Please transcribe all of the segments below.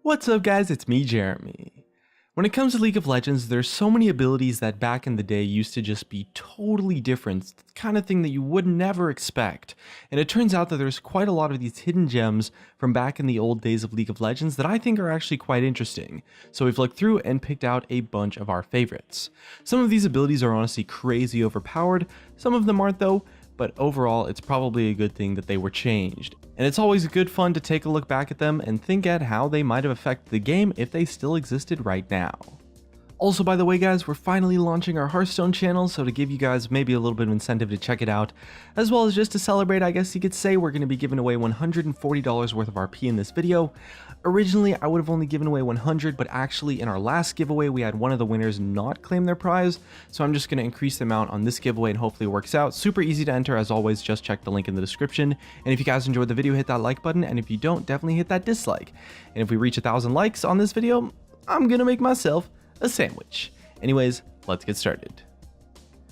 What's up guys, it's me Jeremy. When it comes to League of Legends, there's so many abilities that back in the day used to just be totally different, the kind of thing that you would never expect. And it turns out that there's quite a lot of these hidden gems from back in the old days of League of Legends that I think are actually quite interesting. So we've looked through and picked out a bunch of our favorites. Some of these abilities are honestly crazy overpowered, some of them aren't though, but overall it's probably a good thing that they were changed. And it's always good fun to take a look back at them and think at how they might have affected the game if they still existed right now. Also, by the way guys, we're finally launching our Hearthstone channel, so to give you guys maybe a little bit of incentive to check it out, as well as just to celebrate, I guess you could say, we're going to be giving away $140 worth of RP in this video. Originally, I would have only given away 100, but actually in our last giveaway, we had one of the winners not claim their prize, so I'm just going to increase the amount on this giveaway and hopefully it works out. Super easy to enter, as always, just check the link in the description. And if you guys enjoyed the video, hit that like button, and if you don't, definitely hit that dislike. And if we reach 1,000 likes on this video, I'm going to make myself a sandwich. Anyways, let's get started.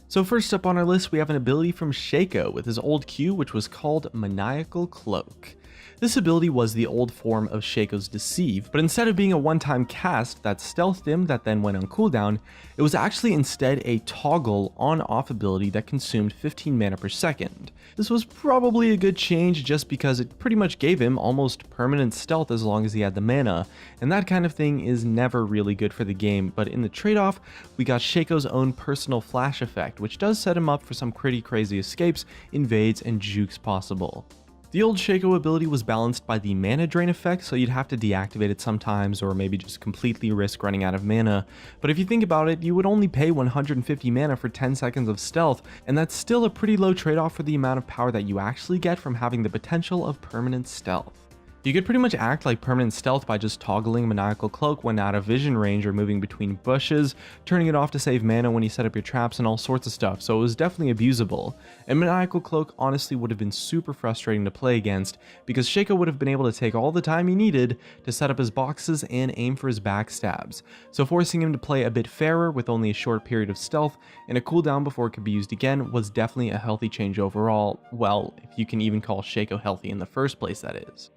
So first up on our list, we have an ability from Shaco with his old Q, which was called Maniacal Cloak. This ability was the old form of Shaco's Deceive, but instead of being a one-time cast that stealthed him that then went on cooldown, it was actually instead a toggle on-off ability that consumed 15 mana per second. This was probably a good change just because it pretty much gave him almost permanent stealth as long as he had the mana, and that kind of thing is never really good for the game, but in the trade-off, we got Shaco's own personal flash effect, which does set him up for some pretty crazy escapes, invades, and jukes possible. The old Shaco ability was balanced by the mana drain effect, so you'd have to deactivate it sometimes or maybe just completely risk running out of mana. But if you think about it, you would only pay 150 mana for 10 seconds of stealth, and that's still a pretty low trade-off for the amount of power that you actually get from having the potential of permanent stealth. You could pretty much act like permanent stealth by just toggling Maniacal Cloak when out of vision range or moving between bushes, turning it off to save mana when you set up your traps and all sorts of stuff, so it was definitely abusable. And Maniacal Cloak honestly would have been super frustrating to play against, because Shaco would have been able to take all the time he needed to set up his boxes and aim for his backstabs, so forcing him to play a bit fairer with only a short period of stealth and a cooldown before it could be used again was definitely a healthy change overall, well, if you can even call Shaco healthy in the first place, that is.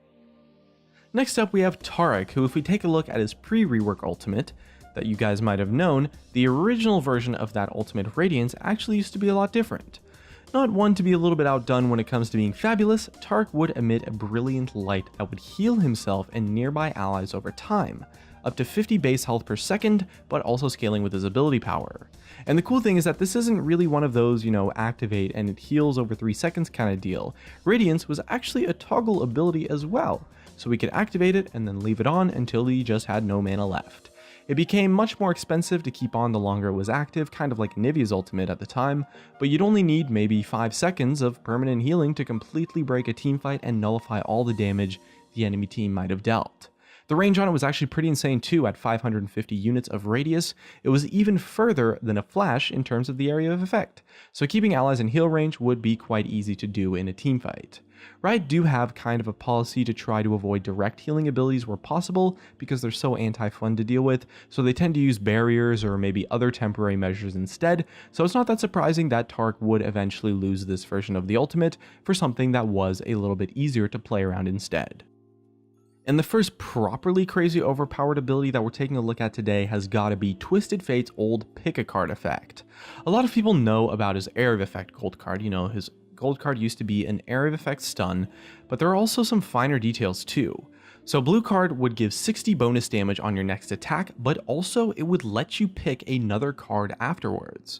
Next up we have Taric, who if we take a look at his pre-rework ultimate, that you guys might have known, the original version of that ultimate Radiance actually used to be a lot different. Not one to be a little bit outdone when it comes to being fabulous, Taric would emit a brilliant light that would heal himself and nearby allies over time, up to 50 base health per second, but also scaling with his ability power. And the cool thing is that this isn't really one of those, activate and it heals over 3 seconds kind of deal. Radiance was actually a toggle ability as well, so we could activate it and then leave it on until he just had no mana left. It became much more expensive to keep on the longer it was active, kind of like Nivea's ultimate at the time, but you'd only need maybe 5 seconds of permanent healing to completely break a teamfight and nullify all the damage the enemy team might have dealt. The range on it was actually pretty insane too. At 550 units of radius, it was even further than a flash in terms of the area of effect, so keeping allies in heal range would be quite easy to do in a teamfight. Riot do have kind of a policy to try to avoid direct healing abilities where possible because they're so anti-fun to deal with, so they tend to use barriers or maybe other temporary measures instead, so it's not that surprising that Taric would eventually lose this version of the ultimate for something that was a little bit easier to play around instead. And the first properly crazy overpowered ability that we're taking a look at today has gotta be Twisted Fate's old Pick a Card effect. A lot of people know about his Area of Effect gold card, his gold card used to be an Area of Effect stun, but there are also some finer details too. So blue card would give 60 bonus damage on your next attack, but also it would let you pick another card afterwards.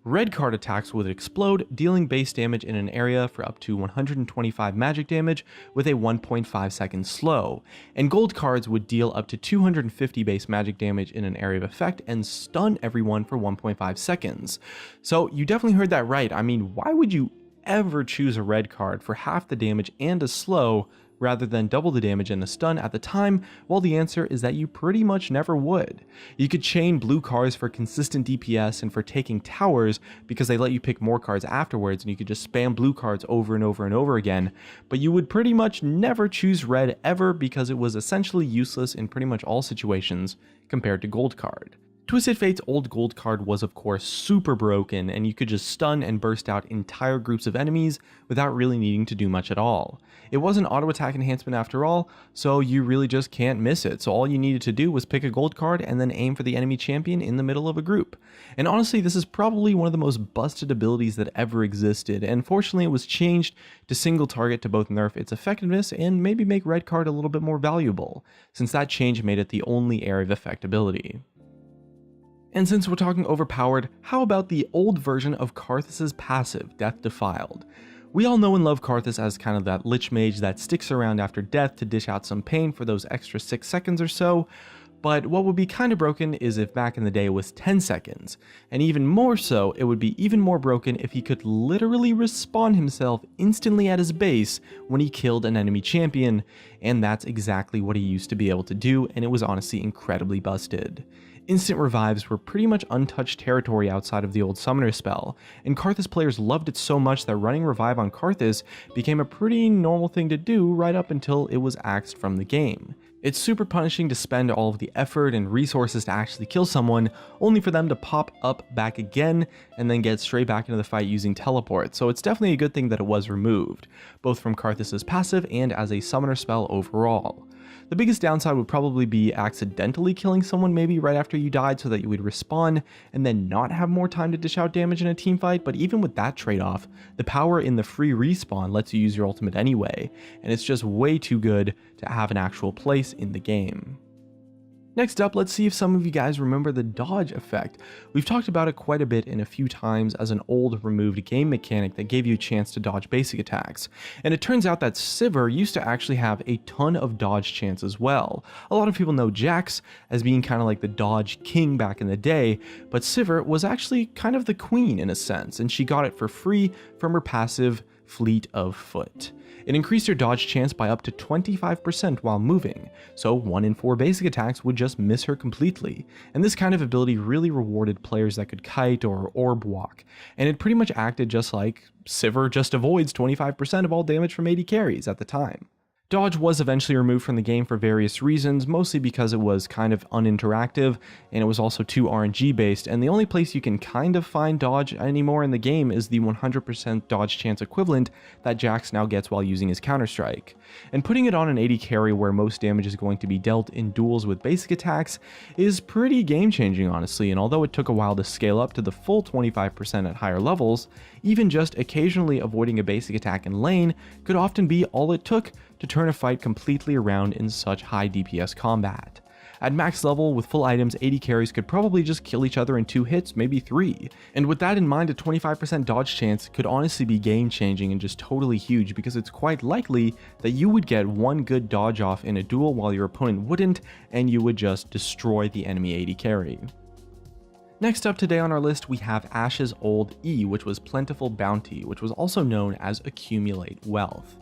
Red card attacks would explode, dealing base damage in an area for up to 125 magic damage with a 1.5 second slow, and gold cards would deal up to 250 base magic damage in an area of effect and stun everyone for 1.5 seconds. So you definitely heard that right. I mean, why would you ever choose a red card for half the damage and a slow rather than double the damage and a stun at the time? Well, the answer is that you pretty much never would. You could chain blue cards for consistent DPS and for taking towers because they let you pick more cards afterwards and you could just spam blue cards over and over and over again, but you would pretty much never choose red ever because it was essentially useless in pretty much all situations compared to gold card. Twisted Fate's old gold card was of course super broken, and you could just stun and burst out entire groups of enemies without really needing to do much at all. It was an auto attack enhancement after all, so you really just can't miss it. So all you needed to do was pick a gold card and then aim for the enemy champion in the middle of a group. And honestly, this is probably one of the most busted abilities that ever existed, and fortunately it was changed to single target to both nerf its effectiveness and maybe make red card a little bit more valuable, since that change made it the only area of effect ability. And since we're talking overpowered, how about the old version of Karthus's passive, Death Defiled? We all know and love Karthus as kind of that Lich Mage that sticks around after death to dish out some pain for those extra 6 seconds or so, but what would be kind of broken is if back in the day it was 10 seconds, and even more so, it would be even more broken if he could literally respawn himself instantly at his base when he killed an enemy champion, and that's exactly what he used to be able to do, and it was honestly incredibly busted. Instant revives were pretty much untouched territory outside of the old summoner spell, and Karthus players loved it so much that running revive on Karthus became a pretty normal thing to do right up until it was axed from the game. It's super punishing to spend all of the effort and resources to actually kill someone, only for them to pop up back again and then get straight back into the fight using teleport, so it's definitely a good thing that it was removed, both from Karthus's passive and as a summoner spell overall. The biggest downside would probably be accidentally killing someone maybe right after you died so that you would respawn and then not have more time to dish out damage in a team fight, but even with that trade-off, the power in the free respawn lets you use your ultimate anyway, and it's just way too good to have an actual place in the game. Next up, let's see if some of you guys remember the dodge effect. We've talked about it quite a bit in a few times as an old removed game mechanic that gave you a chance to dodge basic attacks. And it turns out that Sivir used to actually have a ton of dodge chance as well. A lot of people know Jax as being kind of like the dodge king back in the day, but Sivir was actually kind of the queen in a sense, and she got it for free from her passive Fleet of Foot. It increased your dodge chance by up to 25% while moving, so 1 in 4 basic attacks would just miss her completely, and this kind of ability really rewarded players that could kite or orb walk, and it pretty much acted just like Sivir just avoids 25% of all damage from AD carries at the time. Dodge was eventually removed from the game for various reasons, mostly because it was kind of uninteractive and it was also too RNG based, and the only place you can kind of find dodge anymore in the game is the 100% dodge chance equivalent that Jax now gets while using his Counter-Strike. And putting it on an AD carry where most damage is going to be dealt in duels with basic attacks is pretty game changing honestly, and although it took a while to scale up to the full 25% at higher levels, even just occasionally avoiding a basic attack in lane could often be all it took to turn a fight completely around in such high DPS combat. At max level, with full items, AD carries could probably just kill each other in 2 hits, maybe 3. And with that in mind, a 25% dodge chance could honestly be game changing and just totally huge, because it's quite likely that you would get one good dodge off in a duel while your opponent wouldn't, and you would just destroy the enemy AD carry. Next up today on our list, we have Ashe's old E, which was Plentiful Bounty, which was also known as Accumulate Wealth.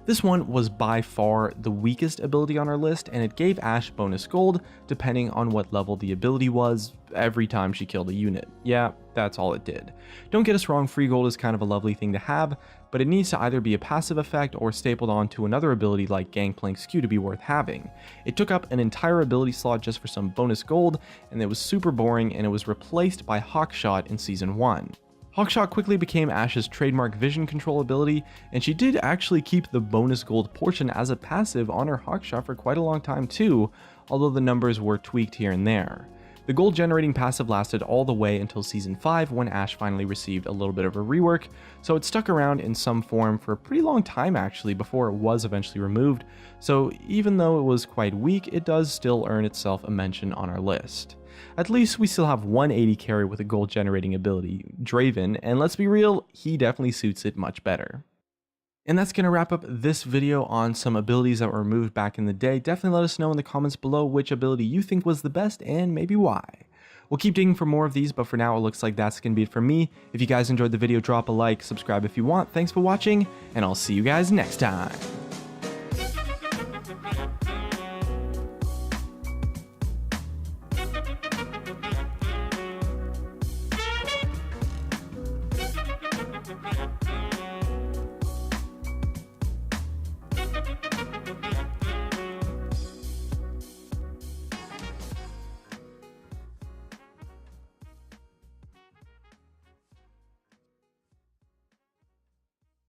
This one was by far the weakest ability on our list, and it gave Ashe bonus gold depending on what level the ability was every time she killed a unit. Yeah, that's all it did. Don't get us wrong, free gold is kind of a lovely thing to have, but it needs to either be a passive effect or stapled onto another ability like Gangplank Skew to be worth having. It took up an entire ability slot just for some bonus gold, and it was super boring, and it was replaced by Hawkshot in Season 1. Hawkshot quickly became Ashe's trademark vision control ability, and she did actually keep the bonus gold portion as a passive on her Hawkshot for quite a long time too, although the numbers were tweaked here and there. The gold generating passive lasted all the way until Season 5 when Ashe finally received a little bit of a rework, so it stuck around in some form for a pretty long time actually before it was eventually removed, so even though it was quite weak, it does still earn itself a mention on our list. At least we still have one AD carry with a gold generating ability, Draven, and let's be real, he definitely suits it much better. And that's going to wrap up this video on some abilities that were removed back in the day. Definitely let us know in the comments below which ability you think was the best and maybe why. We'll keep digging for more of these, but for now it looks like that's going to be it from me. If you guys enjoyed the video, drop a like, subscribe if you want. Thanks for watching, and I'll see you guys next time.